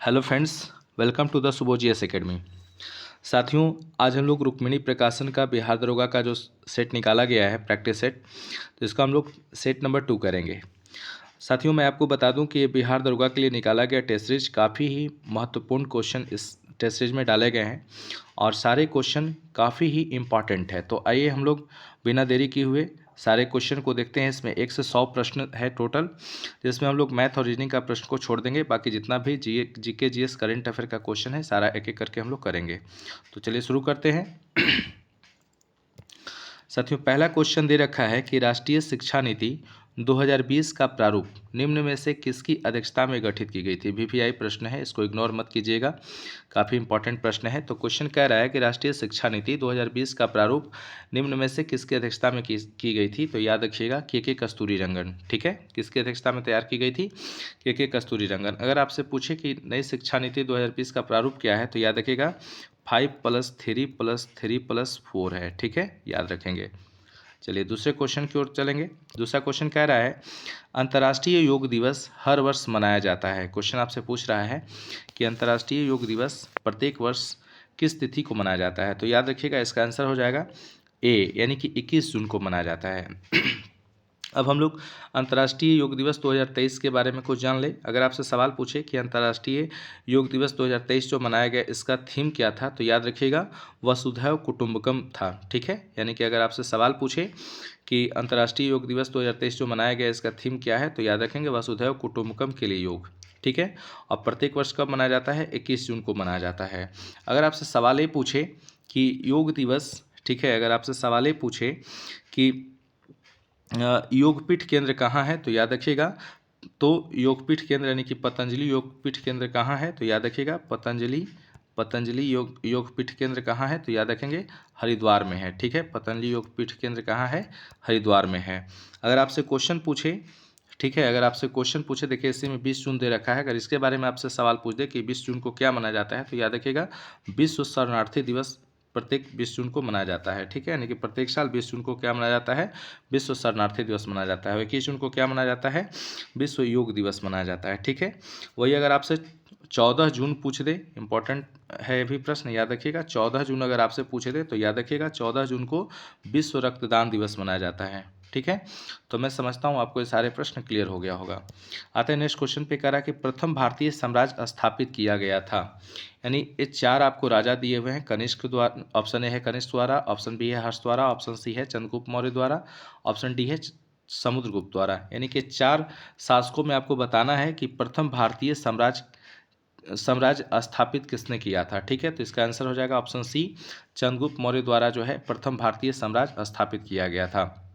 Hello friends, welcome to the सुबोजीएस academy. साथियों, आज हम लोग रुक्मिणी प्रकाशन का बिहार दरोगा का जो सेट निकाला गया है प्रैक्टिस सेट, तो इसका हम लोग सेट नंबर 2 करेंगे। साथियों, मैं आपको बता दूं कि ये बिहार दरोगा के लिए निकाला गया टेस्ट सीरीज काफ़ी ही महत्वपूर्ण क्वेश्चन इस टेस्ट सीरीज में डाले गए हैं और सारे क्वेश्चन काफ़ी ही इम्पॉर्टेंट है। तो आइए हम लोग बिना देरी किए हुए सारे क्वेश्चन को देखते हैं। इसमें 1 से 100 प्रश्न है टोटल, जिसमें हम लोग मैथ और रीजनिंग का प्रश्न को छोड़ देंगे। बाकी जितना भी जीके जीएस करंट अफेयर का क्वेश्चन है सारा एक एक करके हम लोग करेंगे। तो चलिए शुरू करते हैं। साथियों, पहला क्वेश्चन दे रखा है कि राष्ट्रीय शिक्षा नीति 2020 का प्रारूप निम्न में से किसकी अध्यक्षता में गठित की गई थी। वीवीआई प्रश्न है, इसको इग्नोर मत कीजिएगा, काफ़ी इंपॉर्टेंट प्रश्न है। तो क्वेश्चन कह रहा है कि राष्ट्रीय शिक्षा नीति 2020 का प्रारूप निम्न में से किसकी अध्यक्षता में की गई थी। तो याद रखिएगा के कस्तूरी रंगन। ठीक है, किसकी अध्यक्षता में तैयार की गई थी? के कस्तूरी रंगन। अगर आपसे पूछे कि नई शिक्षा नीति 2020 का प्रारूप क्या है, तो याद रखिएगा 5+3+3+4 है। ठीक है, याद रखेंगे। चलिए दूसरे क्वेश्चन की ओर चलेंगे। दूसरा क्वेश्चन कह रहा है अंतर्राष्ट्रीय योग दिवस हर वर्ष मनाया जाता है। क्वेश्चन आपसे पूछ रहा है कि अंतर्राष्ट्रीय योग दिवस प्रत्येक वर्ष किस तिथि को मनाया जाता है। तो याद रखिएगा इसका आंसर हो जाएगा ए, यानी कि 21 जून को मनाया जाता है। अब हम लोग अंतर्राष्ट्रीय योग दिवस 2023 के बारे में कुछ जान ले। अगर आपसे सवाल पूछे कि अंतर्राष्ट्रीय योग दिवस 2023 जो मनाया गया इसका थीम क्या था, तो याद रखिएगा वसुधैव कुटुंबकम था। ठीक है, यानी कि अगर आपसे सवाल पूछे कि अंतर्राष्ट्रीय योग दिवस 2023 जो मनाया गया इसका थीम क्या है, तो याद रखेंगे वसुधैव कुटुंबकम के लिए योग। ठीक है, और प्रत्येक वर्ष कब मनाया जाता है? 21 जून को मनाया जाता है। अगर आपसे सवाल ये पूछे कि योग दिवस, ठीक है, अगर आपसे सवाल ये पूछे कि योगपीठ केंद्र कहाँ है, तो याद रखिएगा तो योगपीठ केंद्र यानी कि पतंजलि योगपीठ केंद्र कहाँ है, तो याद रखिएगा पतंजलि योगपीठ केंद्र कहाँ है, तो याद रखेंगे हरिद्वार में है। ठीक है, पतंजलि योगपीठ केंद्र कहाँ है? हरिद्वार में है। अगर आपसे क्वेश्चन पूछे, ठीक है, अगर आपसे क्वेश्चन पूछे, देखिए इसी में 20 जून दे रखा है, अगर इसके बारे में आपसे सवाल पूछ दे कि 20 जून को क्या मनाया जाता है, तो याद रखिएगा विश्व शरणार्थी दिवस प्रत्येक 20 जून को मनाया जाता है। ठीक है, यानी कि प्रत्येक साल 20 जून को क्या मनाया जाता है? विश्व शरणार्थी दिवस मनाया जाता है। 21 जून को क्या मनाया जाता है? विश्व योग दिवस मनाया जाता है। ठीक है, वही अगर आपसे 14 जून पूछ दे, इंपॉर्टेंट है भी प्रश्न, याद रखिएगा 14 जून अगर आपसे पूछे दे, तो याद रखिएगा 14 जून को विश्व रक्तदान दिवस मनाया जाता है। ठीक है, तो मैं समझता हूँ आपको ये सारे प्रश्न क्लियर हो गया होगा। आते हैं नेक्स्ट क्वेश्चन पे। कह रहा है कि प्रथम भारतीय साम्राज्य स्थापित किया गया था। यानी ये 4 आपको राजा दिए हुए हैं। कनिष्क द्वारा, ऑप्शन ए है कनिष्क द्वारा, ऑप्शन बी है हर्ष द्वारा, ऑप्शन सी है चंद्रगुप्त मौर्य द्वारा, ऑप्शन डी है समुद्रगुप्त द्वारा। यानी कि 4 शासकों में आपको बताना है कि प्रथम भारतीय साम्राज्य स्थापित किसने किया था। ठीक है, तो इसका आंसर हो जाएगा ऑप्शन सी, चंद्रगुप्त मौर्य द्वारा जो है प्रथम भारतीय साम्राज्य स्थापित किया गया था।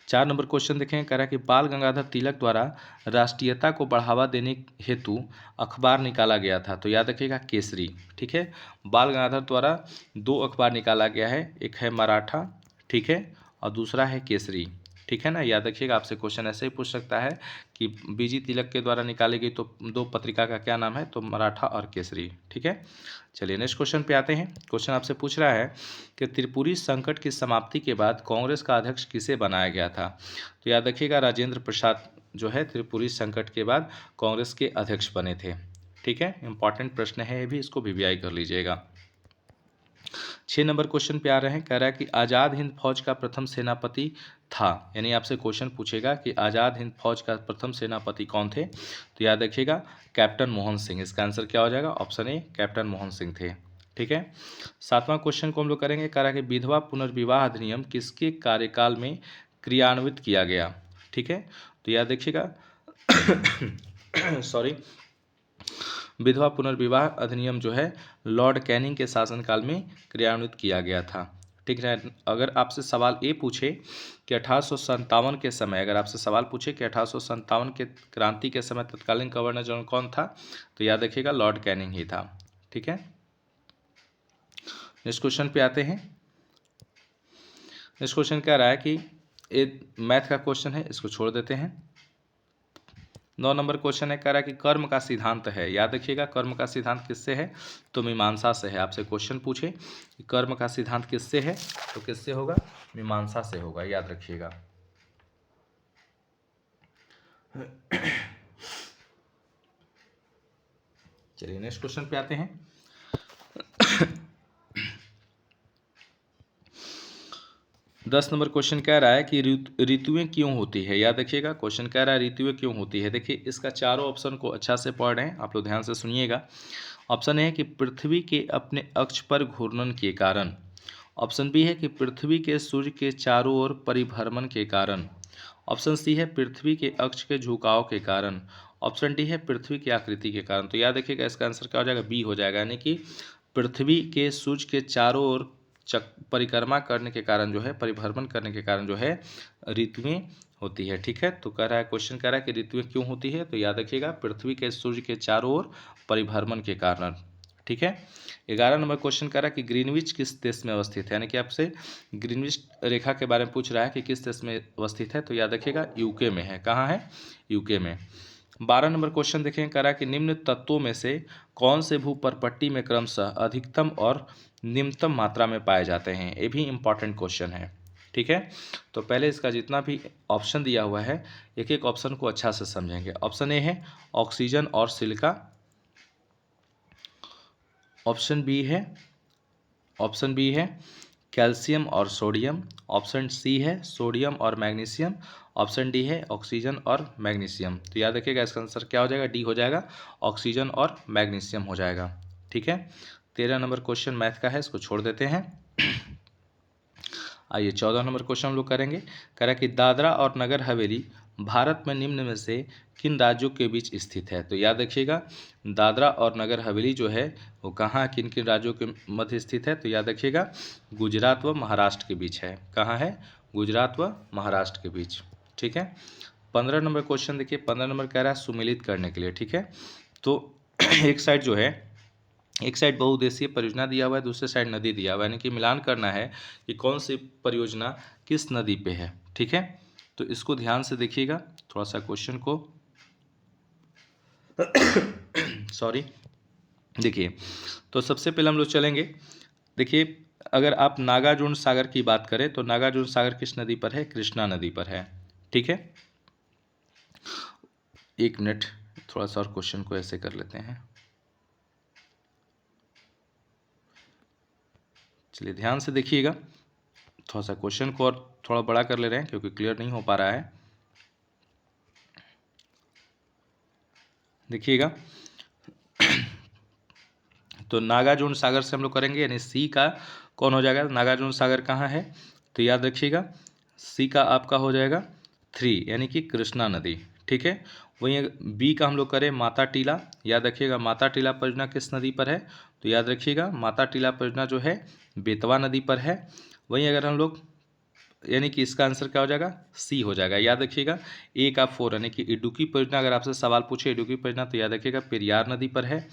4 नंबर क्वेश्चन देखें, कह रहा है कि बाल गंगाधर तिलक द्वारा राष्ट्रीयता को बढ़ावा देने हेतु अखबार निकाला गया था। तो याद रखिएगा केसरी। ठीक है, बाल गंगाधर द्वारा 2 अखबार निकाला गया है, एक है मराठा, ठीक है, और दूसरा है केसरी। ठीक है ना, याद रखिएगा आपसे क्वेश्चन ऐसे ही पूछ सकता है कि बीजी तिलक के द्वारा निकाली गई तो 2 पत्रिका का क्या नाम है, तो मराठा और केसरी। ठीक है, चलिए नेक्स्ट क्वेश्चन पे आते हैं। क्वेश्चन आपसे पूछ रहा है कि त्रिपुरी संकट की समाप्ति के बाद कांग्रेस का अध्यक्ष किसे बनाया गया था। तो याद रखिएगा राजेंद्र प्रसाद जो है त्रिपुरी संकट के बाद कांग्रेस के अध्यक्ष बने थे। ठीक है, इंपॉर्टेंट प्रश्न है ये भी, इसको वीवीआई कर लीजिएगा। 6 नंबर क्वेश्चन पे आ रहे हैं, कह रहा है कि आज़ाद हिंद फौज का प्रथम सेनापति था। यानी आपसे क्वेश्चन पूछेगा कि आज़ाद हिंद फौज का प्रथम सेनापति कौन थे, तो याद रखिएगा कैप्टन मोहन सिंह। इसका आंसर क्या हो जाएगा? Option A, captain Mohan Singh थे। ठीक है, 7वां क्वेश्चन को हम लोग करेंगे। कह रहा है कि विधवा पुनर्विवाह अधिनियम किसके कार्यकाल में क्रियान्वित किया गया। ठीक है, तो याद रखिएगा सॉरी, विधवा पुनर्विवाह अधिनियम जो है लॉर्ड कैनिंग के शासनकाल में क्रियान्वित किया गया था। ठीक है, अगर आपसे सवाल ये पूछे कि 1857 के समय, अगर आपसे सवाल पूछे कि 1857 के क्रांति के समय तत्कालीन गवर्नर जनरल कौन था, तो याद रखिएगा लॉर्ड कैनिंग ही था। ठीक है, नेक्स्ट क्वेश्चन पे आते हैं। नेक्स्ट क्वेश्चन कह रहा है कि ये मैथ का क्वेश्चन है, इसको छोड़ देते हैं। 9 नंबर क्वेश्चन है, कह रहा है कि कर्म का सिद्धांत है। याद रखिएगा कर्म का सिद्धांत किससे है, तो मीमांसा से है। आपसे क्वेश्चन पूछे कि कर्म का सिद्धांत किससे है, तो किससे होगा? मीमांसा से होगा, याद रखिएगा। चलिए नेक्स्ट क्वेश्चन पे आते हैं। 10 नंबर क्वेश्चन कह रहा है कि ऋतुएं क्यों होती है। याद रखिएगा, क्वेश्चन कह रहा है ऋतुएं क्यों होती है। देखिए इसका चारों ऑप्शन को अच्छा से पढ़ रहे हैं, आप लोग ध्यान से सुनिएगा। ऑप्शन ए है कि पृथ्वी के अपने अक्ष पर घूर्णन के कारण। ऑप्शन बी है कि पृथ्वी के सूर्य के चारों ओर परिभ्रमण के कारण। ऑप्शन सी है पृथ्वी के अक्ष के झुकाव के कारण। ऑप्शन डी है पृथ्वी की आकृति के कारण। तो याद रखिएगा इसका आंसर क्या हो जाएगा, बी हो जाएगा, यानी कि पृथ्वी के सूर्य के चारों ओर परिक्रमा करने के कारण जो है, परिभ्रमण करने के कारण जो है ऋतुएं होती है। ठीक है, तो कह रहा है क्वेश्चन कह रहा है कि ऋतुएं क्यों होती है, तो याद रखिएगा पृथ्वी के सूर्य के चारों ओर परिभ्रमण के कारण। ठीक है, 11 नंबर क्वेश्चन कह रहा है कि ग्रीनविच किस देश में अवस्थित है, यानी कि आपसे ग्रीनविच रेखा के बारे में पूछ रहा है कि किस देश में अवस्थित है, तो याद रखिएगा यूके में है। कहाँ है, यूके में। 12 नंबर क्वेश्चन देखें, कह रहा है कि निम्न तत्वों में से कौन से भूपर्पट्टी में क्रमशः अधिकतम और निम्नतम मात्रा में पाए जाते हैं। ये भी इंपॉर्टेंट क्वेश्चन है। ठीक है, तो पहले इसका जितना भी ऑप्शन दिया हुआ है एक एक ऑप्शन को अच्छा से समझेंगे। ऑप्शन ए है ऑक्सीजन और सिलिका। ऑप्शन बी है कैल्शियम और सोडियम। ऑप्शन सी है सोडियम और मैग्नीशियम। ऑप्शन डी है ऑक्सीजन और मैग्नीशियम। तो याद रखिएगा इसका आंसर क्या हो जाएगा, डी हो जाएगा, ऑक्सीजन और मैग्नीशियम हो जाएगा। ठीक है, 13 नंबर क्वेश्चन मैथ का है, इसको छोड़ देते हैं। आइए 14 नंबर क्वेश्चन हम लोग करेंगे। कह रहा है कि दादरा और नगर हवेली भारत में निम्न में से किन राज्यों के बीच स्थित है। तो याद रखिएगा दादरा और नगर हवेली जो है वो कहाँ किन किन राज्यों के मध्य स्थित है, तो याद रखिएगा गुजरात व महाराष्ट्र के बीच है। कहाँ है, गुजरात व महाराष्ट्र के बीच। ठीक है, 15 नंबर क्वेश्चन देखिए, 15 नंबर कह रहा है सुमेलित करने के लिए। ठीक है, तो एक साइड जो है, एक साइड बहुउद्देशीय परियोजना दिया हुआ है, दूसरे साइड नदी दिया हुआ है, यानी कि मिलान करना है कि कौन सी परियोजना किस नदी पे है। ठीक है, तो इसको ध्यान से देखिएगा थोड़ा सा क्वेश्चन को। सॉरी, देखिए तो सबसे पहले हम लोग चलेंगे। देखिए अगर आप नागार्जुन सागर की बात करें तो नागार्जुन सागर किस नदी पर है, कृष्णा नदी पर है। ठीक है, एक मिनट थोड़ा सा और क्वेश्चन को ऐसे कर लेते हैं। चलिए ध्यान से देखिएगा, थोड़ा सा क्वेश्चन को और थोड़ा बड़ा कर ले रहे हैं क्योंकि क्लियर नहीं हो पा रहा है। देखिएगा तो नागार्जुन सागर से हम लोग करेंगे, यानी सी का कौन हो जाएगा, नागार्जुन सागर कहाँ है, तो याद रखिएगा सी का आपका हो जाएगा 3, यानी कि कृष्णा नदी। ठीक है, वहीं बी का हम लोग करें माता टीला। याद रखिएगा माता टीला परियोजना किस नदी पर है, तो याद रखिएगा माता टीला परियोजना जो है बेतवा नदी पर है। वहीं अगर हम लोग, यानी कि इसका आंसर क्या हो जाएगा, सी हो जाएगा। याद रखिएगा ए का 4, यानी कि इडुक्की परियोजना, अगर आपसे सवाल पूछे इडुक्की परियोजना तो याद रखिएगा पेरियार नदी पर है।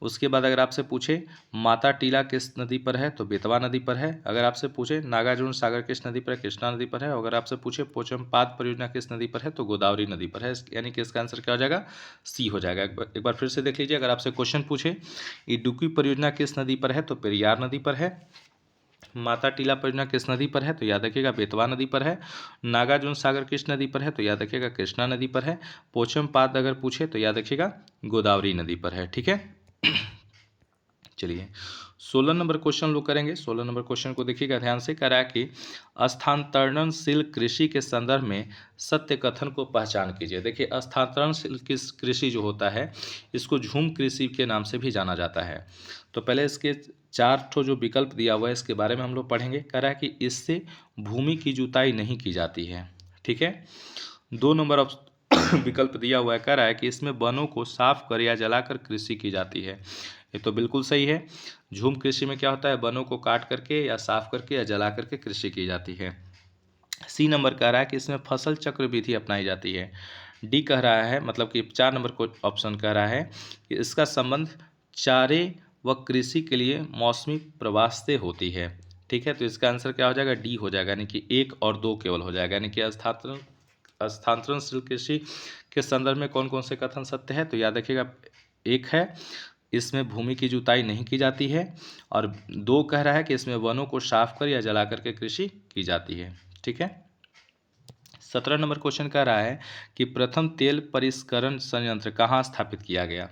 उसके बाद अगर आपसे पूछे माता टीला किस नदी पर है, तो बेतवा नदी पर है। अगर आपसे पूछे नागार्जुन सागर किस नदी पर है, कृष्णा नदी पर है। अगर आपसे पूछे पोचमपाद परियोजना किस नदी पर है, तो गोदावरी नदी पर है। यानी कि इसका आंसर क्या हो जाएगा, सी हो जाएगा। एक बार फिर से देख लीजिए, अगर आपसे क्वेश्चन पूछे इडुक्की परियोजना किस नदी पर है, तो पेरियार नदी पर है। माता टीला परियोजना किस नदी पर है, तो याद रखिएगा बेतवा नदी पर है। नागार्जुन सागर किस नदी पर है, तो याद रखिएगा कृष्णा नदी पर है। पोचमपाद अगर पूछे तो याद रखिएगा गोदावरी नदी पर है। ठीक है, चलिए 16 नंबर क्वेश्चन लोग करेंगे। 16 नंबर क्वेश्चन को देखिएगा ध्यान से। कह रहा है कि स्थानांतरणशील कृषि के संदर्भ में सत्य कथन को पहचान कीजिए। देखिए स्थानांतरणशील कृषि जो होता है इसको झूम कृषि के नाम से भी जाना जाता है। तो पहले इसके 4 ठो जो विकल्प दिया हुआ है इसके बारे में हम लोग पढ़ेंगे। कह रहा है कि इससे भूमि की जुताई नहीं की जाती है। ठीक है, 2 नंबर विकल्प दिया हुआ है, कह रहा है कि इसमें वनों को साफ कर या जलाकर कृषि की जाती है। ये तो बिल्कुल सही है, झूम कृषि में क्या होता है, वनों को काट करके या साफ करके या जला करके कृषि की जाती है। सी नंबर कह रहा है कि इसमें फसल चक्र विधि अपनाई जाती है। डी कह रहा है, मतलब कि 4 नंबर को ऑप्शन कह रहा है कि इसका संबंध चारे व कृषि के लिए मौसमी प्रवास से होती है। ठीक है, तो इसका आंसर क्या हो जाएगा, डी हो जाएगा, यानी कि 1 और 2 केवल हो जाएगा। यानी कि स्थानांतरणशील कृषि के संदर्भ में कौन कौन से कथन सत्य है, तो याद रखिएगा 1 है इसमें भूमि की जुताई नहीं की जाती है, और 2 कह रहा है कि इसमें वनों को साफ कर या जला करके कृषि की जाती है। ठीक है, 17 नंबर क्वेश्चन कह रहा है कि प्रथम तेल परिष्करण संयंत्र कहाँ स्थापित किया गया।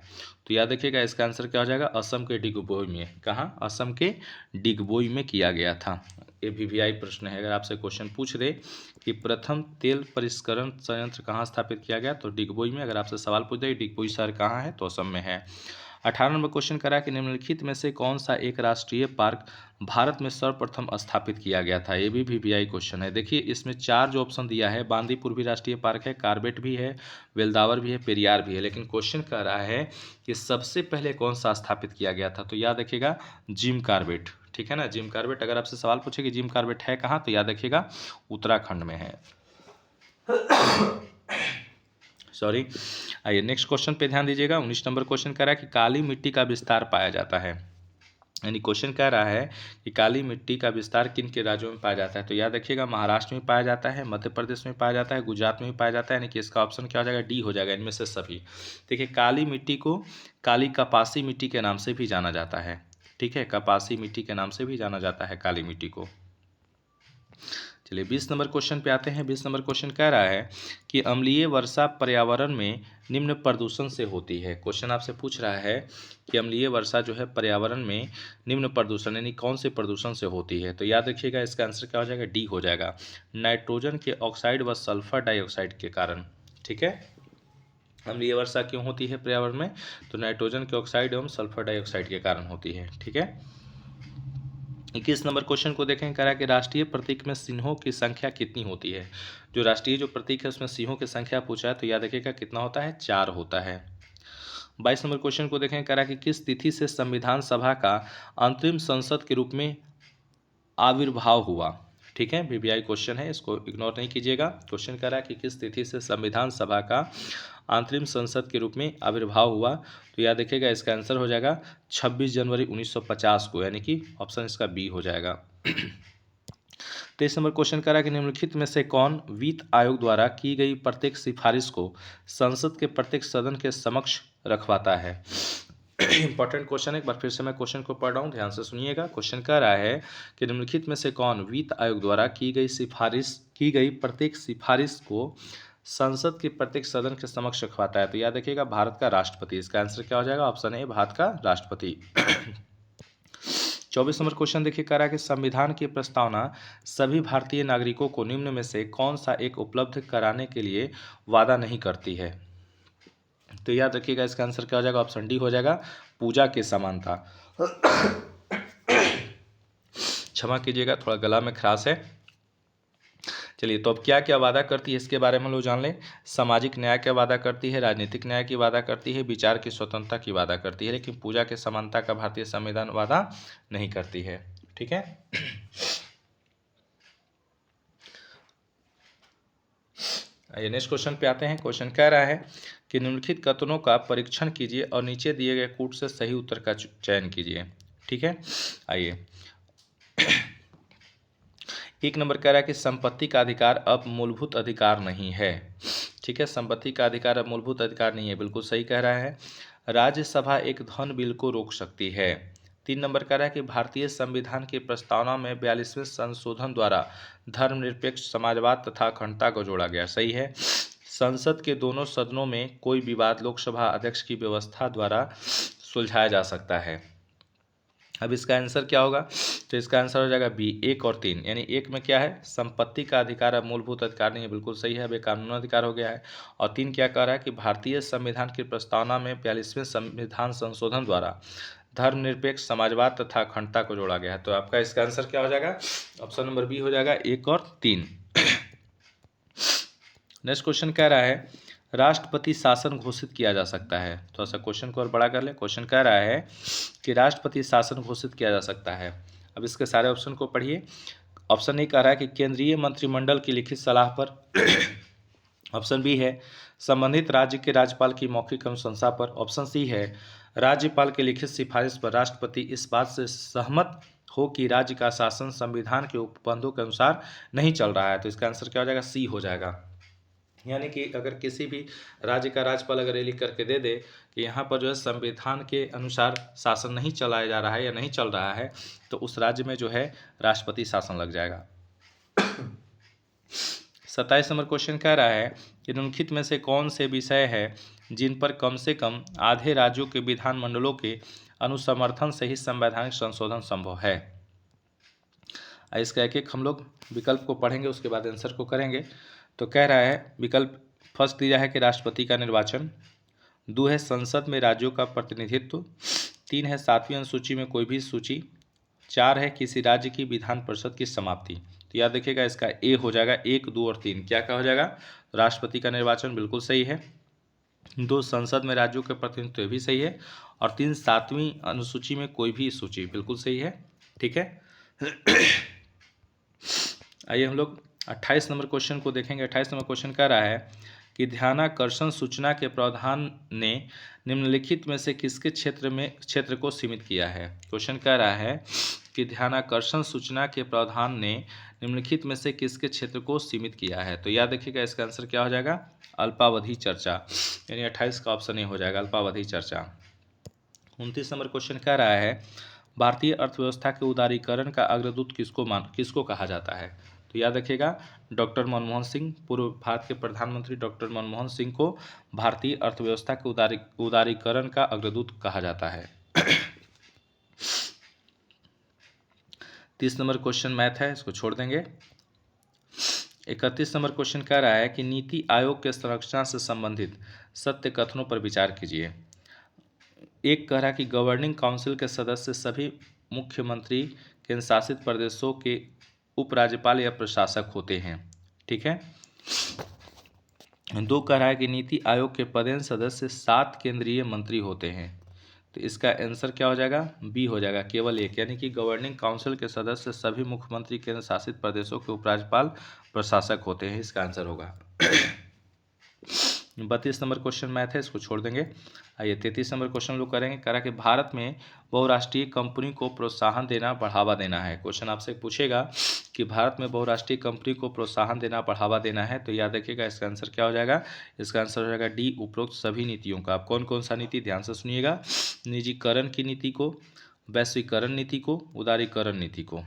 तो याद रखिएगा इसका आंसर क्या हो जाएगा, असम के डिगबोई में। कहाँ, असम के डिगबोई में किया गया था। ये VVI प्रश्न है, अगर आपसे क्वेश्चन पूछ दे कि प्रथम तेल परिष्करण संयंत्र कहाँ स्थापित किया गया तो डिगबोई में। अगर आपसे सवाल पूछ दे डिगबोई शहर कहाँ है तो असम में है। 18 नंबर क्वेश्चन करा कि निम्नलिखित में से कौन सा एक राष्ट्रीय पार्क भारत में सर्वप्रथम स्थापित किया गया था। ये भी VVI क्वेश्चन है। देखिए इसमें 4 जो ऑप्शन दिया है, बांदीपुर भी राष्ट्रीय पार्क है, कार्बेट भी है, वेल्दावर भी है, पेरियार भी है, लेकिन क्वेश्चन कह रहा है कि सबसे पहले कौन सा स्थापित किया गया था। तो याद रखिएगा जिम कार्बेट, ठीक है ना, जिम कार्बेट। अगर आपसे सवाल पूछे कि जिम कार्बेट है कहाँ तो याद रखिएगा उत्तराखंड में है। सॉरी। आइए नेक्स्ट क्वेश्चन पे ध्यान दीजिएगा। 19 नंबर क्वेश्चन कह रहा है कि काली मिट्टी का विस्तार पाया जाता है। यानी क्वेश्चन कह रहा है कि काली मिट्टी का विस्तार किन के राज्यों में पाया जाता है। तो याद रखिएगा महाराष्ट्र में पाया जाता है, मध्य प्रदेश में पाया जाता है, गुजरात में भी पाया जाता है। यानी कि इसका ऑप्शन क्या हो जाएगा, डी हो जाएगा, इनमें से सभी। देखिए काली मिट्टी को काली कपासी मिट्टी के नाम से भी जाना जाता है, ठीक है, कपासी मिट्टी के नाम से भी जाना जाता है काली मिट्टी को। चलिए 20 नंबर क्वेश्चन पे आते हैं। 20 नंबर क्वेश्चन कह रहा है कि अम्लीय वर्षा पर्यावरण में निम्न प्रदूषण से होती है। क्वेश्चन आपसे पूछ रहा है कि अम्लीय वर्षा जो है पर्यावरण में निम्न प्रदूषण यानी कौन से प्रदूषण से होती है। तो याद रखिएगा इसका आंसर क्या हो जाएगा, डी हो जाएगा, नाइट्रोजन के ऑक्साइड व सल्फर डाइऑक्साइड के कारण, ठीक है। अम्लीय वर्षा क्यों होती है पर्यावरण में, तो नाइट्रोजन के ऑक्साइड एवं सल्फर डाइऑक्साइड के कारण होती है, ठीक है। 21 नंबर क्वेश्चन को देखें, कह रहा है कि राष्ट्रीय प्रतीक में सिंहों की संख्या कितनी होती है। जो राष्ट्रीय जो प्रतीक है उसमें सिंहों की संख्या पूछा है, तो याद रखिएगा कितना होता है, 4 होता है। 22 नंबर क्वेश्चन को देखें, कह रहा है कि किस तिथि से संविधान सभा का अंतरिम संसद के रूप में आविर्भाव हुआ। ठीक है, VVI क्वेश्चन है, इसको इग्नोर नहीं कीजिएगा। क्वेश्चन कह रहा है कि किस तिथि से संविधान सभा का अंतरिम संसद के रूप में आविर्भाव हुआ। तो याद रखिएगा इसका आंसर हो जाएगा 26 जनवरी 1950 को, यानी कि ऑप्शन इसका बी हो जाएगा। 23 नंबर क्वेश्चन कह रहा है कि निम्नलिखित में से कौन वित्त आयोग द्वारा की गई प्रत्येक सिफारिश को संसद के प्रत्येक सदन के समक्ष रखवाता है। इंपॉर्टेंट क्वेश्चन है, एक बार फिर से मैं क्वेश्चन को पढ़ रहा हूँ, ध्यान से सुनिएगा। क्वेश्चन कह रहा है कि निम्नलिखित में से कौन वित्त आयोग द्वारा की गई प्रत्येक सिफारिश को संसद के प्रत्येक सदन के समक्ष रखवाता है। तो याद रखिएगा भारत का राष्ट्रपति। इसका आंसर क्या हो जाएगा, ऑप्शन ए भारत का राष्ट्रपति। 24 नंबर क्वेश्चन देखिए, कह रहा है कि संविधान की प्रस्तावना सभी भारतीय नागरिकों को निम्न में से कौन सा एक उपलब्ध कराने के लिए वादा नहीं करती है। तो याद रखिएगा इसका आंसर क्या हो जाएगा, ऑप्शन डी हो जाएगा, पूजा की समानता। क्षमा कीजिएगा, थोड़ा गला में खराश है। चलिए, तो अब क्या क्या वादा करती है इसके बारे में हम लोग जान लें। सामाजिक न्याय का वादा करती है, राजनीतिक न्याय की वादा करती है, विचार की स्वतंत्रता की वादा करती है, लेकिन पूजा के समानता का भारतीय संविधान वादा नहीं करती है। ठीक है। आइए नेक्स्ट क्वेश्चन पे आते हैं। क्वेश्चन कह रहा है कि निम्नलिखित कथनों का परीक्षण कीजिए और नीचे दिए गए कूट से सही उत्तर का चयन कीजिए। ठीक है, आइए। 1 नंबर कह रहा है कि संपत्ति का अधिकार अब मूलभूत अधिकार नहीं है। ठीक है, संपत्ति का अधिकार अब मूलभूत अधिकार नहीं है, बिल्कुल सही कह रहा है। राज्यसभा एक धन बिल को रोक सकती है। 3 नंबर कह रहा है कि भारतीय संविधान की प्रस्तावना में 42वें संशोधन द्वारा धर्मनिरपेक्ष समाजवाद तथा अखंडता को जोड़ा गया। सही है। संसद के दोनों सदनों में कोई विवाद लोकसभा अध्यक्ष की व्यवस्था द्वारा सुलझाया जा सकता है। अब इसका आंसर क्या होगा, तो इसका आंसर हो जाएगा बी, 1 और 3। यानी 1 में क्या है, संपत्ति का अधिकार अब मूलभूत अधिकार नहीं है, बिल्कुल सही है, अब एक कानूनी अधिकार हो गया है। और 3 क्या कह रहा है कि भारतीय संविधान की प्रस्तावना में 42वें संविधान संशोधन द्वारा धर्मनिरपेक्ष समाजवाद तथा अखंडता को जोड़ा गया है। तो आपका इसका आंसर क्या हो जाएगा, ऑप्शन नंबर बी हो जाएगा, 1 और 3। नेक्स्ट क्वेश्चन कह रहा है राष्ट्रपति शासन घोषित किया जा सकता है। थोड़ा सा क्वेश्चन को और बड़ा कर ले। क्वेश्चन कह रहा है कि राष्ट्रपति शासन घोषित किया जा सकता है। अब इसके सारे ऑप्शन को पढ़िए। ऑप्शन ए कह रहा है कि केंद्रीय मंत्रिमंडल की लिखित सलाह पर। ऑप्शन बी है संबंधित राज्य के राज्यपाल की मौखिक अनुशंसा पर। ऑप्शन सी है राज्यपाल की लिखित सिफारिश पर राष्ट्रपति इस बात से सहमत हो कि राज्य का शासन संविधान के उपबंधों के अनुसार नहीं चल रहा है। तो इसका आंसर क्या हो जाएगा, सी हो जाएगा। यानी कि अगर किसी भी राज्य का राज्यपाल अगर ये लिख करके दे दे कि यहाँ पर जो है संविधान के अनुसार शासन नहीं चलाया जा रहा है या नहीं चल रहा है, तो उस राज्य में जो है राष्ट्रपति शासन लग जाएगा। 27 नंबर क्वेश्चन कह रहा है कि निम्नलिखित में से कौन से विषय है जिन पर कम से कम आधे राज्यों के विधानमंडलों के अनुसमर्थन से ही संवैधानिक संशोधन संभव है। इसका एक एक हम लोग विकल्प को पढ़ेंगे, उसके बाद आंसर को करेंगे। तो कह रहा है विकल्प फर्स्ट दिया है कि राष्ट्रपति का निर्वाचन, 2 है संसद में राज्यों का प्रतिनिधित्व, 3 है 7वीं अनुसूची में कोई भी सूची, 4 है किसी राज्य की विधान परिषद की समाप्ति। तो याद रखिएगा इसका ए हो जाएगा 1, 2 और 3। क्या हो जाएगा? राष्ट्रपति का निर्वाचन बिल्कुल सही है, 2 संसद में राज्यों के प्रतिनिधित्व भी सही है, और 3 7वीं अनुसूची में कोई भी सूची बिल्कुल सही है। ठीक है, आइए हम लोग 28 नंबर क्वेश्चन को देखेंगे। 28 नंबर क्वेश्चन कह रहा है कि ध्यानाकर्षण सूचना के प्रावधान ने निम्नलिखित में से किसके क्षेत्र को सीमित किया है। क्वेश्चन कह रहा है कि ध्यानाकर्षण सूचना के प्रावधान ने निम्नलिखित में से किसके क्षेत्र को सीमित किया है। तो याद रखिएगा इसका आंसर क्या हो जाएगा? अल्पावधि चर्चा, यानी 28 का ऑप्शन ए हो जाएगा, अल्पावधि चर्चा। 29 नंबर क्वेश्चन कह रहा है भारतीय अर्थव्यवस्था के उदारीकरण का अग्रदूत किसको कहा जाता है। तो याद रखिएगा डॉक्टर मनमोहन सिंह, पूर्व भारत के प्रधानमंत्री डॉक्टर मनमोहन सिंह को भारतीय अर्थव्यवस्था के उदारीकरण का अग्रदूत कहा जाता है। 30 नंबर क्वेश्चन मैथ है, इसको छोड़ देंगे। 31 नंबर क्वेश्चन कह रहा है कि नीति आयोग के संरचना से संबंधित सत्य कथनों पर विचार कीजिए। एक कह रहा है कि गवर्निंग काउंसिल के सदस्य सभी मुख्यमंत्री केंद्र शासित प्रदेशों के उपराज्यपाल या प्रशासक होते हैं। ठीक है, 2 कह रहा है कि नीति आयोग के पदेन सदस्य 7 केंद्रीय मंत्री होते हैं। तो इसका आंसर क्या हो जाएगा? बी हो जाएगा, केवल एक, यानी कि गवर्निंग काउंसिल के सदस्य सभी मुख्यमंत्री केंद्र शासित प्रदेशों के उपराज्यपाल प्रशासक होते हैं, इसका आंसर होगा। 32 नंबर क्वेश्चन मैथ है, इसको छोड़ देंगे। आइए 33 नंबर क्वेश्चन लोग करेंगे। कह रहा कि भारत में बहुराष्ट्रीय कंपनी को प्रोत्साहन देना बढ़ावा देना है। क्वेश्चन आपसे पूछेगा कि भारत में बहुराष्ट्रीय कंपनी को प्रोत्साहन देना बढ़ावा देना है, तो याद रखिएगा इसका आंसर क्या हो जाएगा? इसका आंसर हो जाएगा डी, उपरोक्त सभी नीतियों का। आप कौन कौन सा नीति, ध्यान से सुनिएगा, निजीकरण की नीति को, वैश्वीकरण नीति को, उदारीकरण नीति को।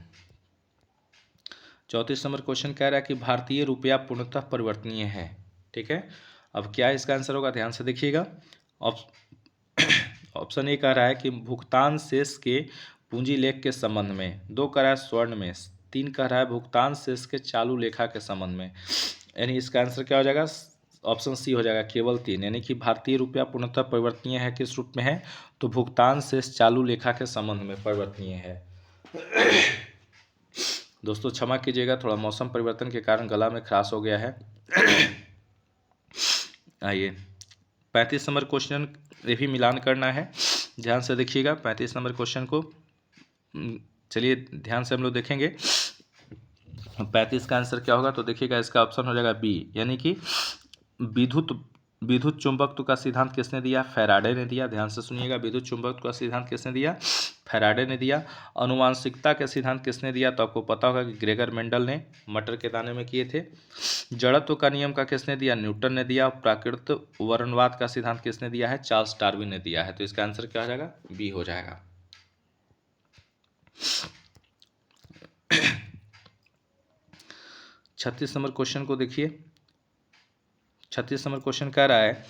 34 नंबर क्वेश्चन कह रहा है कि भारतीय रुपया पूर्णतः परिवर्तनीय है। ठीक है, अब क्या इसका आंसर होगा? ध्यान से देखिएगा। ऑप्शन ए कह रहा है कि भुगतान शेष के पूंजी लेख के संबंध में, 2 कह रहा है स्वर्ण में, 3 कह रहा है भुगतान शेष के चालू लेखा के संबंध में, यानी इसका आंसर क्या हो जाएगा? ऑप्शन सी हो जाएगा, केवल 3, यानी कि भारतीय रुपया पूर्णतः परिवर्तनीय है किस रूप में है? तो भुगतान शेष चालू लेखा के संबंध में परिवर्तनीय है। दोस्तों क्षमा कीजिएगा, थोड़ा मौसम परिवर्तन के कारण गला में खराश हो गया है। आइए 35 नंबर क्वेश्चन, ये भी मिलान करना है, ध्यान से देखिएगा 35 नंबर क्वेश्चन को। चलिए ध्यान से हम लोग देखेंगे 35 का आंसर क्या होगा। तो देखिएगा इसका ऑप्शन हो जाएगा बी, यानी कि विद्युत चुंबकत्व का सिद्धांत किसने दिया? फैराडे ने दिया। ध्यान से सुनिएगा, विद्युत चुंबकत्व का सिद्धांत किसने दिया? फैराडे ने दिया। अनुवांशिकता का सिद्धांत किसने दिया? तो आपको पता होगा कि ग्रेगर मेंडल ने मटर के दाने में किए थे। जड़त्व का नियम का किसने दिया? न्यूटन ने दिया। प्राकृतिक वर्णवाद का सिद्धांत किसने दिया है? चार्ल्स डार्विन ने दिया है। तो इसका आंसर क्या हो जाएगा? बी हो जाएगा। 36 नंबर क्वेश्चन को देखिए। 36 नंबर क्वेश्चन कह रहा है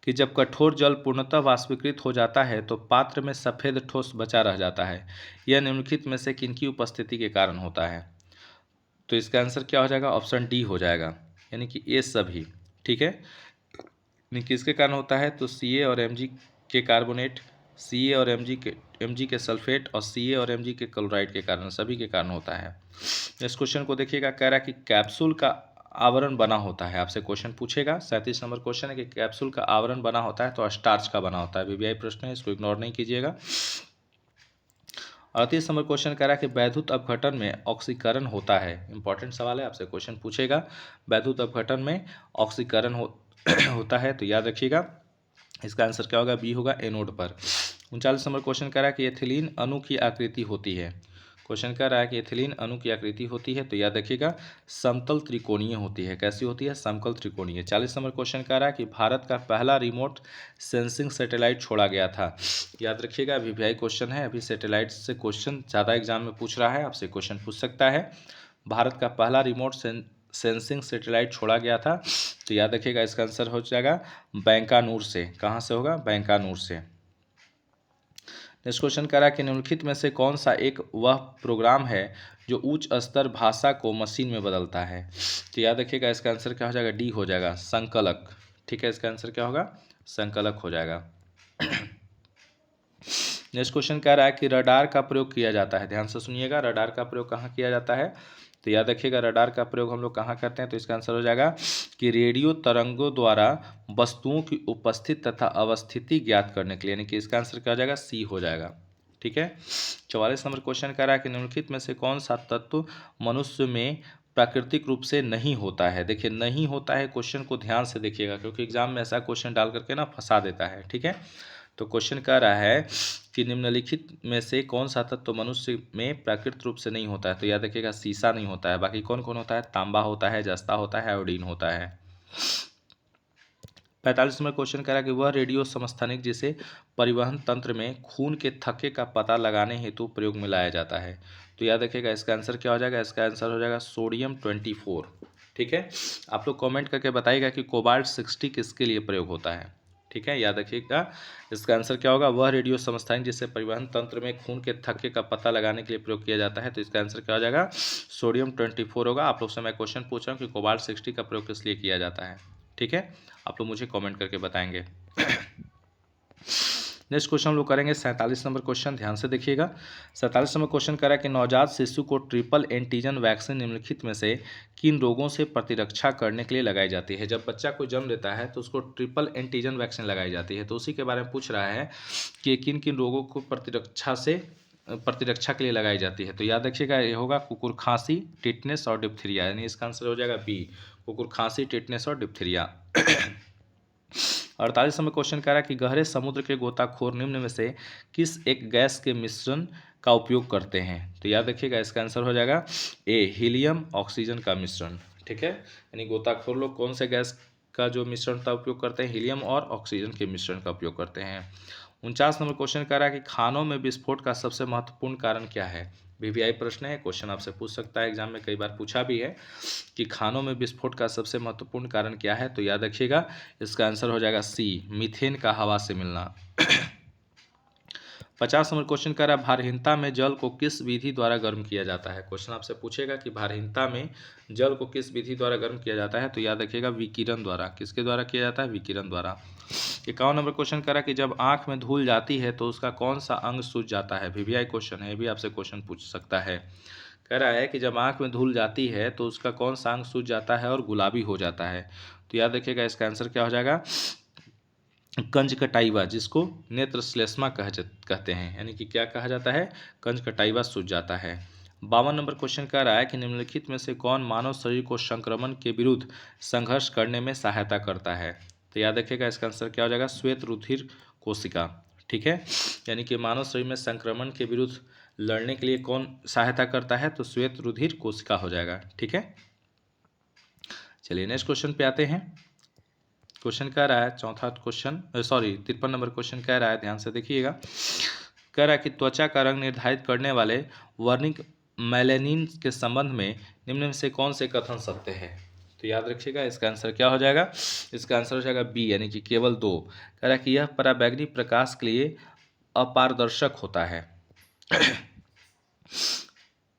कि जब कठोर जल पूर्णतः वाष्पीकृत हो जाता है तो पात्र में सफ़ेद ठोस बचा रह जाता है। यह निम्नलिखित में से किनकी उपस्थिति के कारण होता है? तो इसका आंसर क्या हो जाएगा? ऑप्शन डी हो जाएगा, यानी कि ये सभी। ठीक है, किसके कारण होता है? तो Ca और Mg के कार्बोनेट, Ca और Mg के सल्फेट, और Ca और Mg के क्लोराइड के कारण, सभी के कारण होता है। इस क्वेश्चन को देखिएगा, कह रहा है कि कैप्सूल का आवरण बना होता है। आपसे क्वेश्चन पूछेगा, 37 नंबर क्वेश्चन है कि कैप्सूल का आवरण बना होता है तो स्टार्च का बना होता है। वीवीआई प्रश्न है, इसको इग्नोर नहीं कीजिएगा। 38 नंबर क्वेश्चन कह रहा है कि वैद्युत अपघटन में ऑक्सीकरण होता है। इंपॉर्टेंट सवाल है, आपसे क्वेश्चन पूछेगा, वैद्युत अपघटन में ऑक्सीकरण होता है, तो याद रखिएगा इसका आंसर क्या होगा? बी होगा, एनोड पर। 39 नंबर क्वेश्चन कह रहा है कि एथिलीन अणु की आकृति होती है। क्वेश्चन कह रहा है कि एथिलीन अणु की आकृति होती है, तो याद रखिएगा समतल त्रिकोणीय होती है। कैसी होती है? समतल त्रिकोणीय। 40 नंबर क्वेश्चन कह रहा है कि भारत का पहला रिमोट सेंसिंग सैटेलाइट छोड़ा गया था। याद रखिएगा वीवीआई क्वेश्चन है, अभी सैटेलाइट से क्वेश्चन ज़्यादा एग्जाम में पूछ रहा है, आपसे क्वेश्चन पूछ सकता है। भारत का पहला रिमोट सेंसिंग सैटेलाइट छोड़ा गया था? तो याद रखिएगा इसका आंसर हो जाएगा बैंकानूर से। कहाँ से होगा? बैंकानूर से। नेक्स्ट क्वेश्चन कह रहा है कि निम्नलिखित में से कौन सा एक वह प्रोग्राम है जो उच्च स्तर भाषा को मशीन में बदलता है? तो याद रखिएगा इसका आंसर क्या हो जाएगा? डी हो जाएगा, संकलक। ठीक है, इसका आंसर क्या होगा? संकलक हो जाएगा। नेक्स्ट क्वेश्चन कह रहा है कि रडार का प्रयोग किया जाता है। ध्यान से सुनिएगा, रडार का प्रयोग कहाँ किया जाता है? तो याद रखिएगा रडार का प्रयोग हम लोग कहाँ करते हैं? तो इसका आंसर हो जाएगा कि रेडियो तरंगों द्वारा वस्तुओं की उपस्थित तथा अवस्थिति ज्ञात करने के लिए, यानी कि इसका आंसर क्या हो जाएगा? सी हो जाएगा। ठीक है। 44 नंबर क्वेश्चन कह रहा है कि निम्नलिखित में से कौन सा तत्व मनुष्य में प्राकृतिक रूप से नहीं होता है? देखिए, नहीं होता है, क्वेश्चन को ध्यान से देखिएगा क्योंकि एग्जाम में ऐसा क्वेश्चन डाल करके ना फंसा देता है। ठीक है, तो क्वेश्चन कह रहा है कि निम्नलिखित में से कौन सा तत्व मनुष्य में प्राकृतिक रूप से नहीं होता है? तो याद रखिएगा शीशा नहीं होता है। बाकी कौन कौन होता है? तांबा होता है, जस्ता होता है, आयोडीन होता है। 45 नंबर क्वेश्चन कह रहा है कि वह रेडियो समस्थानिक जिसे परिवहन तंत्र में खून के थक्के का पता लगाने हेतु प्रयोग में लाया जाता है। तो याद रखिएगा इसका आंसर क्या हो जाएगा? इसका आंसर हो जाएगा सोडियम 24। ठीक है, आप लोग कमेंट करके बताइएगा कि कोबाल्ट 60 किसके लिए प्रयोग होता है। ठीक है, याद रखिएगा इसका आंसर क्या होगा? वह रेडियो समस्थानिक जिससे परिवहन तंत्र में खून के थक्के का पता लगाने के लिए प्रयोग किया जाता है। तो इसका आंसर क्या हो जाएगा? सोडियम 24 होगा। आप लोग से मैं क्वेश्चन पूछ रहा हूँ कि कोबाल्ट 60 का प्रयोग किस लिए किया जाता है। ठीक है, आप लोग मुझे कमेंट करके बताएंगे। नेक्स्ट क्वेश्चन हम लोग करेंगे 47 नंबर क्वेश्चन। ध्यान से देखिएगा। 47 नंबर क्वेश्चन कह रहा है कि नवजात शिशु को ट्रिपल एंटीजन वैक्सीन निम्नलिखित में से किन रोगों से प्रतिरक्षा करने के लिए लगाई जाती है? जब बच्चा को जन्म लेता है तो उसको ट्रिपल एंटीजन वैक्सीन लगाई जाती है। तो उसी के बारे में पूछ रहा है कि किन किन रोगों को प्रतिरक्षा के लिए लगाई जाती है। तो याद रखिएगा ये होगा कुकुर खांसी, टिटनेस और डिप्थीरिया, यानी इसका आंसर हो जाएगा बी, कुकुर खांसी, टिटनेस और डिप्थीरिया। 48 नंबर क्वेश्चन कह रहा है कि गहरे समुद्र के गोताखोर निम्न में से किस एक गैस के मिश्रण का उपयोग करते हैं? तो याद रखिएगा इसका आंसर हो जाएगा ए, हीलियम ऑक्सीजन का मिश्रण। ठीक है, यानी गोताखोर लोग कौन से गैस का जो मिश्रण का उपयोग करते हैं? हीलियम और ऑक्सीजन के मिश्रण का उपयोग करते हैं। 49 नंबर क्वेश्चन कह रहा है कि खानों में विस्फोट का सबसे महत्वपूर्ण कारण क्या है? वीवीआई प्रश्न है, क्वेश्चन आपसे पूछ सकता है, एग्जाम में कई बार पूछा भी है कि खानों में विस्फोट का सबसे महत्वपूर्ण कारण क्या है? तो याद रखिएगा इसका आंसर हो जाएगा सी, मीथेन का हवा से मिलना। 50 नंबर क्वेश्चन कह रहा है भारहीनता में जल को किस विधि द्वारा गर्म किया जाता है? क्वेश्चन आपसे पूछेगा कि भारहीनता में जल को किस विधि द्वारा गर्म किया जाता है? तो याद रखिएगा विकिरण द्वारा। किसके द्वारा किया जाता है? विकिरण द्वारा। 51 नंबर क्वेश्चन कह रहा है कि जब आंख में धूल जाती है तो उसका कौन सा अंग सूझ जाता है? वीवीआई क्वेश्चन है, ये भी आपसे क्वेश्चन पूछ सकता है। कह रहा है कि जब आंख में धूल जाती है तो उसका कौन सा अंग सूझ जाता है और गुलाबी हो जाता है? तो याद रखिएगा इसका आंसर क्या हो जाएगा? कंजकटाइवा, जिसको नेत्र श्लेष्मा कहते हैं, यानी कि क्या कहा जाता है? कंजकटाइवा सूझ जाता है। 52 नंबर क्वेश्चन कह रहा है कि निम्नलिखित में से कौन मानव शरीर को संक्रमण के विरुद्ध संघर्ष करने में सहायता करता है? तो याद रखिएगा इसका आंसर क्या हो जाएगा? श्वेत रुधिर कोशिका। ठीक है, यानी कि मानव शरीर में संक्रमण के विरुद्ध लड़ने के लिए कौन सहायता करता है? तो श्वेत रुधिर कोशिका हो जाएगा। ठीक है, चलिए नेक्स्ट क्वेश्चन पे आते हैं। क्वेश्चन कह रहा है चौथा क्वेश्चन, 53 नंबर क्वेश्चन कह रहा है, ध्यान से देखिएगा। कह रहा है कि त्वचा का रंग निर्धारित करने वाले वर्निक मेलेनिन के संबंध में निम्न में से कौन से कथन सत्य है? तो याद रखिएगा इसका आंसर क्या हो जाएगा? इसका आंसर हो जाएगा बी, यानी कि केवल 2। कह रहा है कि यह पराबैंगनी प्रकाश के लिए अपारदर्शक होता है।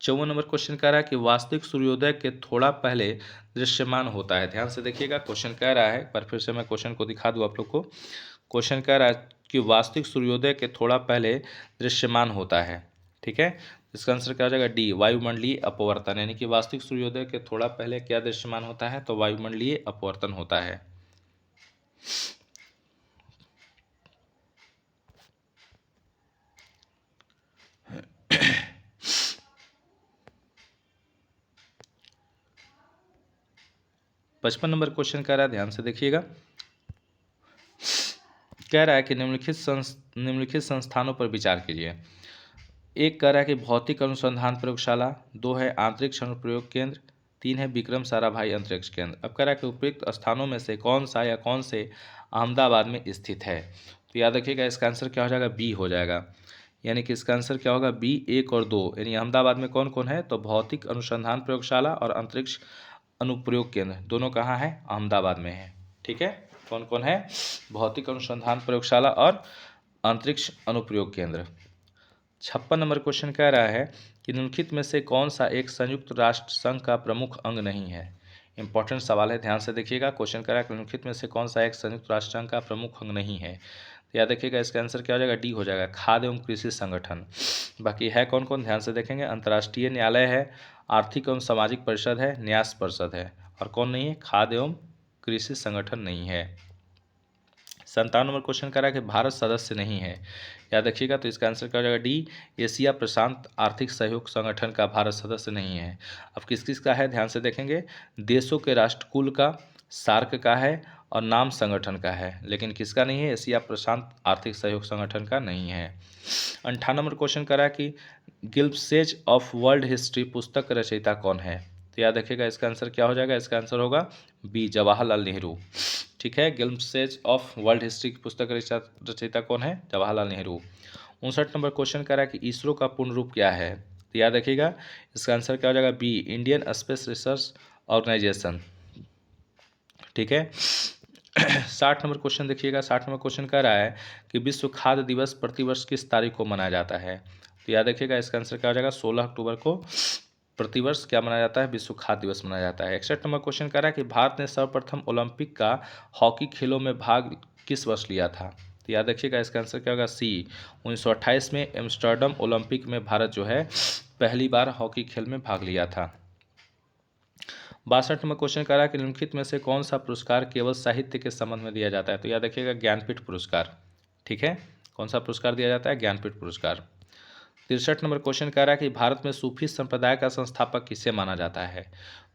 54 नंबर क्वेश्चन कह रहा है कि वास्तविक सूर्योदय के थोड़ा पहले दृश्यमान होता है। ध्यान से देखिएगा, क्वेश्चन कह रहा है, पर फिर से मैं क्वेश्चन को दिखा दूं आप लोग को। क्वेश्चन कह रहा है कि वास्तविक सूर्योदय के थोड़ा पहले दृश्यमान होता है। ठीक है, इसका आंसर क्या हो जाएगा? डी, वायुमंडलीय अपवर्तन, यानी कि वास्तविक सूर्योदय के थोड़ा पहले क्या दृश्यमान होता है? तो वायुमंडलीय अपवर्तन होता है। 55 नंबर क्वेश्चन कह रहा है, ध्यान से देखिएगा। कह रहा है कि निम्नलिखित संस्थानों पर विचार कीजिए। एक कह रहा है कि भौतिक अनुसंधान प्रयोगशाला, 2 है अंतरिक्ष अनुप्रयोग केंद्र, 3 है विक्रम साराभाई अंतरिक्ष केंद्र। अब कह रहा है कि उपयुक्त स्थानों में से कौन सा या कौन से अहमदाबाद में स्थित है? तो याद रखिएगा इसका आंसर क्या हो जाएगा? बी हो जाएगा, यानी कि इसका आंसर क्या होगा? बी 1 और 2, यानी अहमदाबाद में कौन कौन है? तो भौतिक अनुसंधान प्रयोगशाला और अंतरिक्ष अनुप्रयोग केंद्र दोनों कहाँ है? अहमदाबाद में है। ठीक है, कौन कौन है? भौतिक अनुसंधान प्रयोगशाला और अंतरिक्ष अनुप्रयोग केंद्र। 56 नंबर क्वेश्चन कह रहा है कि निम्नलिखित में से कौन सा एक संयुक्त राष्ट्र संघ का प्रमुख अंग नहीं है? इंपॉर्टेंट सवाल है, ध्यान से देखिएगा। क्वेश्चन कह रहा है कि निम्नलिखित में से कौन सा एक संयुक्त राष्ट्र संघ का प्रमुख अंग नहीं है? तो याद रखिएगा, इसका आंसर क्या हो जाएगा? डी हो जाएगा, खाद्य एवं कृषि संगठन। बाकी है कौन कौन? ध्यान से देखेंगे। अंतर्राष्ट्रीय न्यायालय है, आर्थिक एवं सामाजिक परिषद है, न्यास परिषद है। और कौन नहीं है? खाद्य एवं कृषि संगठन नहीं है। 57 नंबर क्वेश्चन कर रहा है कि भारत सदस्य नहीं है, याद रखिएगा। तो इसका आंसर क्या हो जाएगा? डी, एशिया प्रशांत आर्थिक सहयोग संगठन का भारत सदस्य नहीं है। अब किस किस का है? ध्यान से देखेंगे। देशों के राष्ट्रकुल का, सार्क का है और नाम संगठन का है, लेकिन किसका नहीं है? एशिया प्रशांत आर्थिक सहयोग संगठन का नहीं है। 58 नंबर क्वेश्चन कर रहा है कि गिल्फ्सेज ऑफ वर्ल्ड हिस्ट्री पुस्तक रचयिता कौन है? तो याद रखिएगा, इसका आंसर क्या हो जाएगा? इसका आंसर होगा बी, जवाहरलाल नेहरू। ठीक है, गिल्फ्सेज ऑफ वर्ल्ड हिस्ट्री की पुस्तक रचयिता कौन है? जवाहरलाल नेहरू। 59 नंबर क्वेश्चन कर रहा है कि इसरो का पूर्ण रूप क्या है? तो याद रखिएगा, इसका आंसर क्या हो जाएगा? B, Indian space research organisation. ठीक है। 60 नंबर क्वेश्चन देखिएगा। 60 नंबर क्वेश्चन कह रहा है कि विश्व खाद्य दिवस प्रतिवर्ष किस तारीख को मनाया जाता है? तो याद रखिएगा, इसका आंसर क्या हो जाएगा? 16 अक्टूबर को प्रतिवर्ष क्या मनाया जाता है? विश्व खाद्य दिवस मनाया जाता है। 61 नंबर क्वेश्चन कह रहा है कि भारत ने सर्वप्रथम ओलंपिक का हॉकी खेलों में भाग किस वर्ष लिया था? तो याद रखिएगा, इसका आंसर क्या होगा? सी, 1928 में एम्स्टर्डम ओलंपिक में भारत जो है पहली बार हॉकी खेल में भाग लिया था। 62 नंबर क्वेश्चन कह रहा है कि निम्नलिखित में से कौन सा पुरस्कार केवल साहित्य के संबंध में दिया जाता है? तो याद रखिएगा, ज्ञानपीठ पुरस्कार। ठीक है, कौन सा पुरस्कार दिया जाता है? ज्ञानपीठ पुरस्कार। 63 नंबर क्वेश्चन कह रहा है कि भारत में सूफी संप्रदाय का संस्थापक किसे माना जाता है?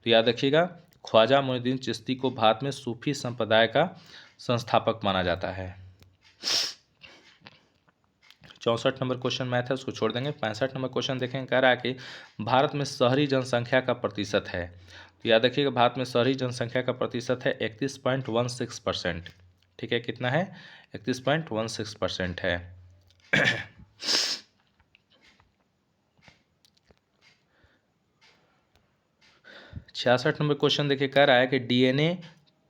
तो याद रखिएगा, ख्वाजा मोइनुद्दीन चिश्ती को भारत में सूफी संप्रदाय का संस्थापक माना जाता है। 64 नंबर क्वेश्चन मैथ है, उसको छोड़ देंगे। 65 नंबर क्वेश्चन देखेंगे, कह रहा है कि भारत में शहरी जनसंख्या का प्रतिशत है। तो याद रखिएगा, भारत में शहरी जनसंख्या का प्रतिशत है 31.16%। ठीक है, कितना है? 31.16% है। 66 नंबर क्वेश्चन देखिए, कह रहा है कि डीएनए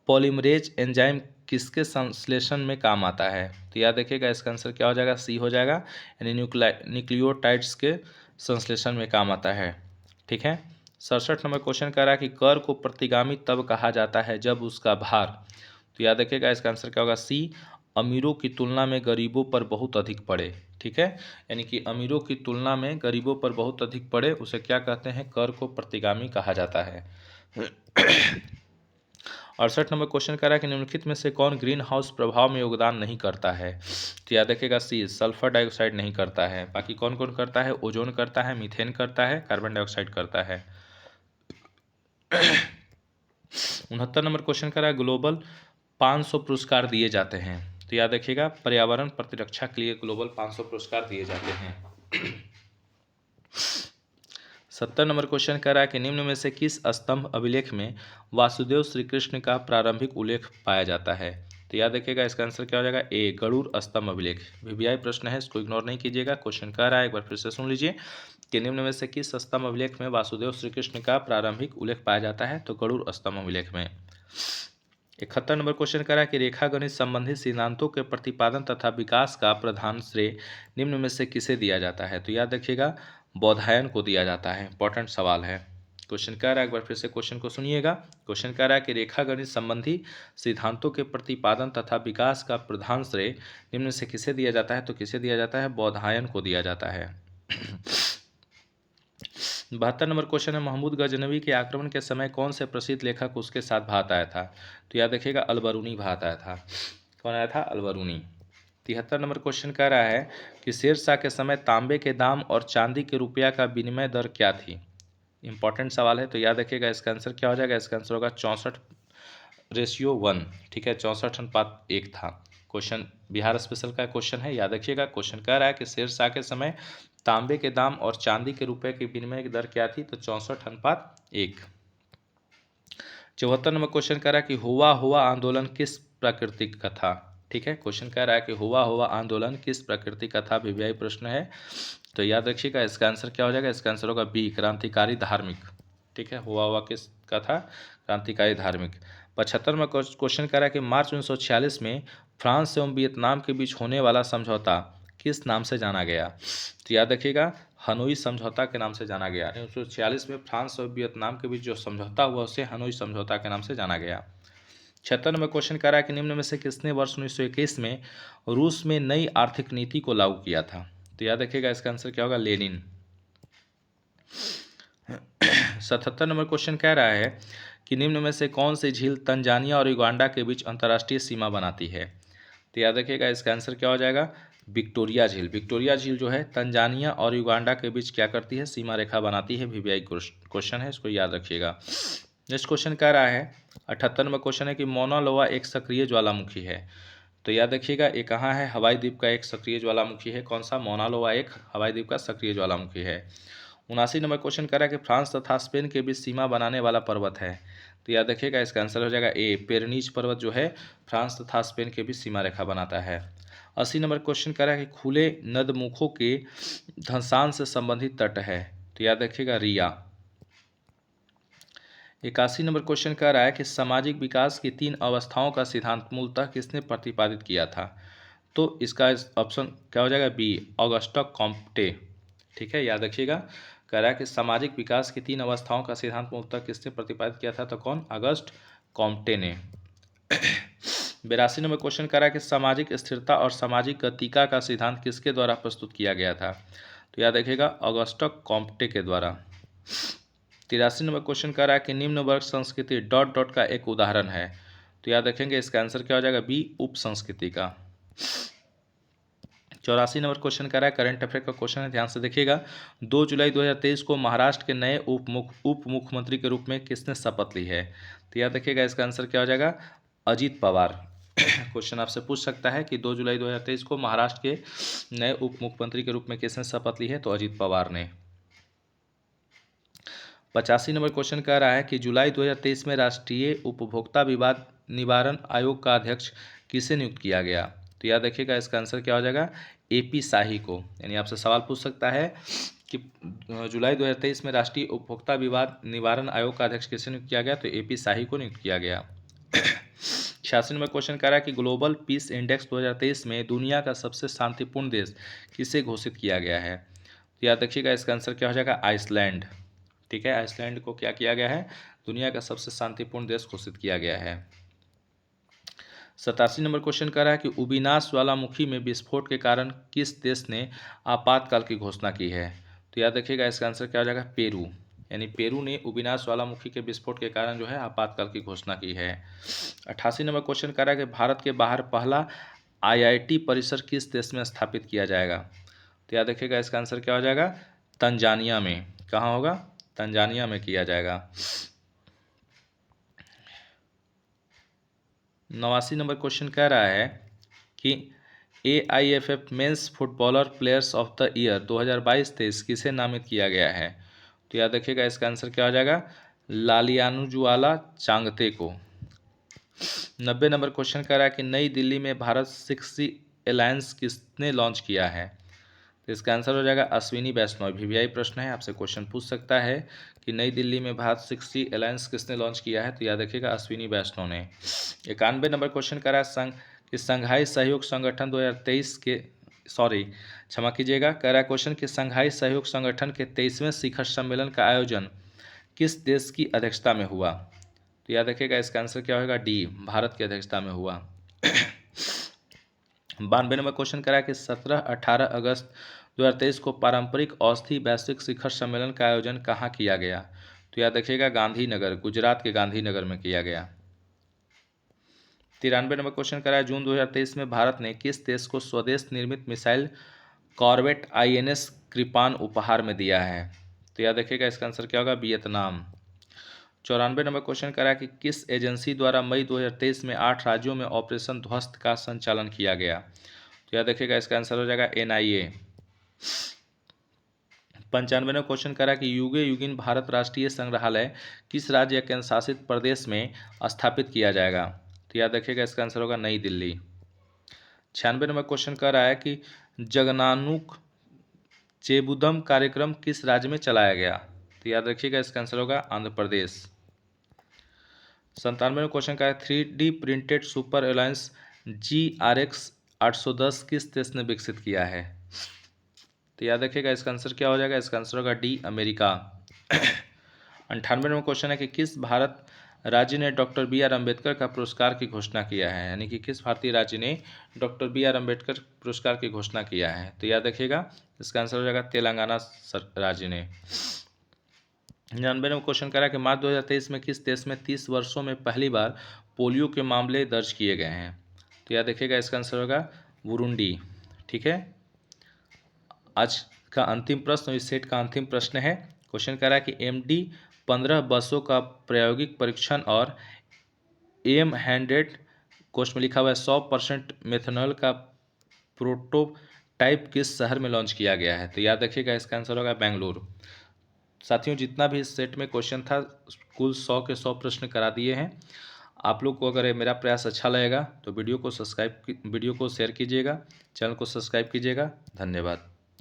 पॉलीमरेज एंजाइम किसके संश्लेषण में काम आता है? तो याद रखिएगा, इसका आंसर क्या हो जाएगा? सी हो जाएगा, यानी न्यूक्लियोटाइड्स के संश्लेषण में काम आता है। ठीक है। 67 नंबर क्वेश्चन कह रहा है कि कर को प्रतिगामी तब कहा जाता है जब उसका भार, तो याद रखिएगा, इसका आंसर क्या होगा? सी, अमीरों की तुलना में गरीबों पर बहुत अधिक पड़े। ठीक है, यानी कि अमीरों की तुलना में गरीबों पर बहुत अधिक पड़े, उसे क्या कहते हैं? कर को प्रतिगामी कहा जाता है। 68 नंबर क्वेश्चन कह रहा है कि निम्नलिखित में से कौन ग्रीन हाउस प्रभाव में योगदान नहीं करता है? तो याद रखिएगा, सी, सल्फर डाइऑक्साइड नहीं करता है। बाकी कौन कौन करता है? ओजोन करता है, मीथेन करता है, कार्बन डाइऑक्साइड करता है। 69 नंबर क्वेश्चन कह रहा है ग्लोबल 500 पुरस्कार दिए जाते हैं। तो याद रखिएगा, पर्यावरण प्रतिरक्षा के लिए ग्लोबल 500 पुरस्कार दिए जाते हैं। 70 नंबर क्वेश्चन कह रहा है कि निम्न में से किस स्तंभ अभिलेख में वासुदेव श्री कृष्ण का प्रारंभिक उल्लेख पाया जाता है? तो याद रखिएगा, इसका आंसर क्या हो जाएगा? ए, गरुड़ स्तंभ अभिलेख। वीवीआई प्रश्न है, इसको इग्नोर नहीं कीजिएगा। क्वेश्चन कह रहा है, एक बार फिर से सुन लीजिए कि निम्न में से किस स्तंभ अभिलेख में वासुदेव श्री कृष्ण का प्रारंभिक उल्लेख पाया जाता है? तो गरुड़ स्तंभ अभिलेख में। 71 नंबर क्वेश्चन कह रहा है कि रेखागणित संबंधी सिद्धांतों के प्रतिपादन तथा विकास का प्रधान श्रेय निम्न में से किसे दिया जाता है? तो याद रखिएगा, बौधायन को दिया जाता है। इंपॉर्टेंट सवाल है। क्वेश्चन कह रहा है, एक बार फिर से क्वेश्चन को सुनिएगा। क्वेश्चन कह रहा है कि रेखागणित संबंधी सिद्धांतों के प्रतिपादन तथा विकास का प्रधान श्रेय निम्न में से किसे दिया जाता है? तो किसे दिया जाता है? बौधायन को दिया जाता है। 72 नंबर क्वेश्चन है, महमूद गजनवी के आक्रमण के समय कौन से प्रसिद्ध लेखक उसके साथ भारत आया था? तो याद रखिएगा, अलबरूनी भारत आया था। कौन आया था? अलबरूनी। 73 नंबर क्वेश्चन कह रहा है कि शेरशाह के समय तांबे के दाम और चांदी के रुपया का विनिमय दर क्या थी? इंपॉर्टेंट सवाल है, तो याद रखिएगा, इसका आंसर क्या हो जाएगा? इसका आंसर होगा 64:1। ठीक है, 64:1 था। क्वेश्चन बिहार स्पेशल का क्वेश्चन है, याद रखिएगा। क्वेश्चन कह रहा है कि शेरशाह के समय तांबे के दाम और चांदी के रुपए की विनिमय की दर क्या थी? तो 64:1। 74 नंबर क्वेश्चन कह रहा है कि हुआ हुआ आंदोलन किस प्रकृति का था? ठीक है, क्वेश्चन कह रहा है कि हुआ हुआ आंदोलन किस प्रकृति का था? वीवीआई प्रश्न है, तो याद रखिएगा, इसका आंसर क्या हो जाएगा? इसका आंसर होगा बी, क्रांतिकारी धार्मिक। ठीक है, हुआ किसका था? क्रांतिकारी धार्मिक। 75वां क्वेश्चन कह रहा है कि मार्च 1946 में फ्रांस एवं वियतनाम के बीच होने वाला समझौता किस नाम से जाना गया? तो याद रखिएगा, हनोई समझौता के नाम से जाना गया। 1946 में फ्रांस और वियतनाम के बीच जो समझौता हुआ उसे हनोई समझौता के नाम से जाना गया। 76 नंबर क्वेश्चन कह रहा है कि निम्न में से किसने वर्ष 1921 में रूस में नई आर्थिक नीति को लागू किया था? तो याद रखिएगा, इसका आंसर क्या होगा? लेनिन। 77 नंबर क्वेश्चन कह रहा है कि निम्न में से कौन सी झील तंजानिया और युगांडा के बीच अंतर्राष्ट्रीय सीमा बनाती है? तो याद रखिएगा, इसका आंसर क्या हो जाएगा? विक्टोरिया झील। विक्टोरिया झील जो है तंजानिया और युगांडा के बीच क्या करती है? सीमा रेखा बनाती है। वीवीआई क्वेश्चन है, इसको याद रखिएगा। नेक्स्ट क्वेश्चन कह रहा है, 78 नंबर क्वेश्चन है कि मौना लोआ एक सक्रिय ज्वालामुखी है। तो याद रखिएगा, ये कहाँ है? हवाई द्वीप का एक सक्रिय ज्वालामुखी है। कौन सा? मौना लोआ एक हवाई द्वीप का सक्रिय ज्वालामुखी है। 79 नंबर क्वेश्चन कह रहा है कि फ्रांस तथा स्पेन के बीच सीमा बनाने वाला पर्वत है। तो याद रखिएगा, इसका आंसर हो जाएगा ए, पेरनीज पर्वत जो है फ्रांस तथा स्पेन के बीच सीमा रेखा बनाता है। 80 नंबर क्वेश्चन कह रहा है कि खुले नदमुखों के धंसान से संबंधित तट है। तो याद रखिएगा, रिया। 81 नंबर क्वेश्चन कह रहा है कि सामाजिक विकास की 3 अवस्थाओं का सिद्धांत मूलतः किसने प्रतिपादित किया था? तो इसका ऑप्शन क्या हो जाएगा? B, Auguste Comte. ठीक है, याद रखिएगा, कह रहा है कि सामाजिक विकास की 3 अवस्थाओं का सिद्धांत मूलतः किसने प्रतिपादित किया था? तो कौन? अगस्ट कॉम्टे ने। 82 नंबर क्वेश्चन कह रहा है कि सामाजिक स्थिरता और सामाजिक गतिका का सिद्धांत किसके द्वारा प्रस्तुत किया गया था? तो याद रखिएगा, ऑगस्टा कॉम्टे के द्वारा। 83 नंबर क्वेश्चन कह रहा है कि निम्न वर्ग संस्कृति डॉट डॉट का एक उदाहरण है। तो याद रखेंगे, इसका आंसर क्या हो जाएगा? बी, उप संस्कृति का। 84 नंबर क्वेश्चन कह रहा है, करंट अफेयर का क्वेश्चन है, ध्यान से देखिएगा। 2 जुलाई 2023 को महाराष्ट्र के नए उप मुख्यमंत्री के रूप में किसने शपथ ली है? तो याद रखिएगा, इसका आंसर क्या हो जाएगा? अजीत पवार। क्वेश्चन आपसे पूछ सकता है कि 2 जुलाई 2023 को महाराष्ट्र के नए उप मुख्यमंत्री के रूप में किसने शपथ ली है? तो अजीत पवार ने। 85 नंबर क्वेश्चन कह रहा है कि जुलाई 2023 में राष्ट्रीय उपभोक्ता विवाद निवारण आयोग का अध्यक्ष किसे नियुक्त किया गया? तो याद रखिएगा, इसका आंसर क्या हो जाएगा? एपी शाही को। यानी आपसे सवाल पूछ सकता है कि जुलाई 2023 में राष्ट्रीय उपभोक्ता विवाद निवारण आयोग का अध्यक्ष किसे नियुक्त किया गया? तो एपी शाही को नियुक्त किया गया। 86 नंबर क्वेश्चन कह रहा है कि ग्लोबल पीस इंडेक्स 2023 में दुनिया का सबसे शांतिपूर्ण देश किसे घोषित किया गया है? तो याद रखिएगा, इसका आंसर क्या हो जाएगा? आइसलैंड। ठीक है, आइसलैंड को क्या किया गया है? दुनिया का सबसे शांतिपूर्ण देश घोषित किया गया है। 87 नंबर क्वेश्चन कह रहा है कि उबिनास ज्वालामुखी में विस्फोट के कारण किस देश ने आपातकाल की घोषणा की है? तो याद रखिएगा, इसका आंसर क्या हो जाएगा? पेरू। यानी पेरू ने उबिनास ज्वालामुखी के विस्फोट के कारण जो है आपातकाल की घोषणा की है। 88 नंबर क्वेश्चन कह रहा है कि भारत के बाहर पहला आईआईटी परिसर किस देश में स्थापित किया जाएगा? तो याद रखिएगा, इसका आंसर क्या हो जाएगा? तंजानिया में। कहाँ होगा? तंजानिया में किया जाएगा। 89 नंबर क्वेश्चन कह रहा है कि AIFF men's footballer players of the year 2022-23 किसे नामित किया गया है? तो याद रखिएगा, इसका आंसर क्या हो जाएगा? लालियानुजुआला चांगते को। 90 नंबर क्वेश्चन कह रहा है कि नई दिल्ली में भारत 6G अलायंस किसने लॉन्च किया है? तो इसका आंसर हो जाएगा अश्विनी वैष्णव। वीवीआई प्रश्न है, आपसे क्वेश्चन पूछ सकता है कि नई दिल्ली में भारत 6G अलायंस किसने लॉन्च किया है? तो याद रखिएगा, अश्विनी वैष्णव ने। 91 नंबर क्वेश्चन कह रहा है कि संघाई सहयोग संगठन 2023 के क्षमा कीजिएगा, कह रहा है क्वेश्चन कि संघाई सहयोग संगठन के 23वें शिखर सम्मेलन का आयोजन किस देश की अध्यक्षता में हुआ? तो याद रखिएगा, इसका आंसर क्या होगा? डी, भारत की अध्यक्षता में हुआ। 92 नंबर क्वेश्चन करा कि 17-18 अगस्त 2023 को पारंपरिक औषधि वैश्विक शिखर सम्मेलन का आयोजन कहाँ किया गया? तो याद रखिएगा, गांधीनगर, गुजरात के गांधीनगर में किया गया। 93 नंबर क्वेश्चन करा है जून 2023 में भारत ने किस देश को स्वदेश निर्मित मिसाइल कॉर्वेट INS कृपान उपहार में दिया है? तो याद रखिएगा, इसका आंसर क्या होगा? वियतनाम। 94 नंबर क्वेश्चन करा कि किस एजेंसी द्वारा मई 2023 में 8 राज्यों में ऑपरेशन ध्वस्त का संचालन किया गया? तो याद रखिएगा, इसका आंसर हो जाएगा NIA। 95 नंबर क्वेश्चन करा कि युगे युगिन भारत राष्ट्रीय संग्रहालय किस राज्य या केंद्र शासित प्रदेश में स्थापित किया जाएगा? तो याद रखिएगा, इसका आंसर होगा नई दिल्ली। 96 नंबर क्वेश्चन कर रहा है कि जगनानुक चेबुदम कार्यक्रम किस राज्य में चलाया गया? तो याद रखिएगा इसका आंसर होगा आंध्र प्रदेश। 97वां क्वेश्चन का है 3D printed super Allianz GRX 810 किस देश ने विकसित किया है? तो याद रखिएगा इसका आंसर क्या हो जाएगा, इसका आंसर होगा डी अमेरिका। 98वां क्वेश्चन है कि किस भारत राज्य ने डॉक्टर BR अम्बेडकर का पुरस्कार की घोषणा किया है, यानी कि किस भारतीय राज्य ने डॉक्टर BR अम्बेडकर पुरस्कार की घोषणा किया है? तो याद रखिएगा इसका आंसर हो जाएगा तेलंगाना राज्य ने। 99वां क्वेश्चन कह रहा है कि मार्च 2023 में किस देश में 30 वर्षों में पहली बार पोलियो के मामले दर्ज किए गए हैं? तो याद रखिएगा इसका आंसर होगा बुरुंडी। ठीक है, आज का अंतिम प्रश्न इस सेट का अंतिम प्रश्न है। क्वेश्चन कह रहा है कि MD 15 बसों का प्रायोगिक परीक्षण और M100 कोर्स में लिखा हुआ है 100% मेथनॉल का प्रोटोटाइप किस शहर में लॉन्च किया गया है? तो याद रखिएगा इसका आंसर होगा बेंगलुरु। साथियों, जितना भी इस सेट में क्वेश्चन था कुल 100 के 100 प्रश्न करा दिए हैं। आप लोग को अगर ये मेरा प्रयास अच्छा लगेगा तो वीडियो को शेयर कीजिएगा, चैनल को सब्सक्राइब कीजिएगा। धन्यवाद।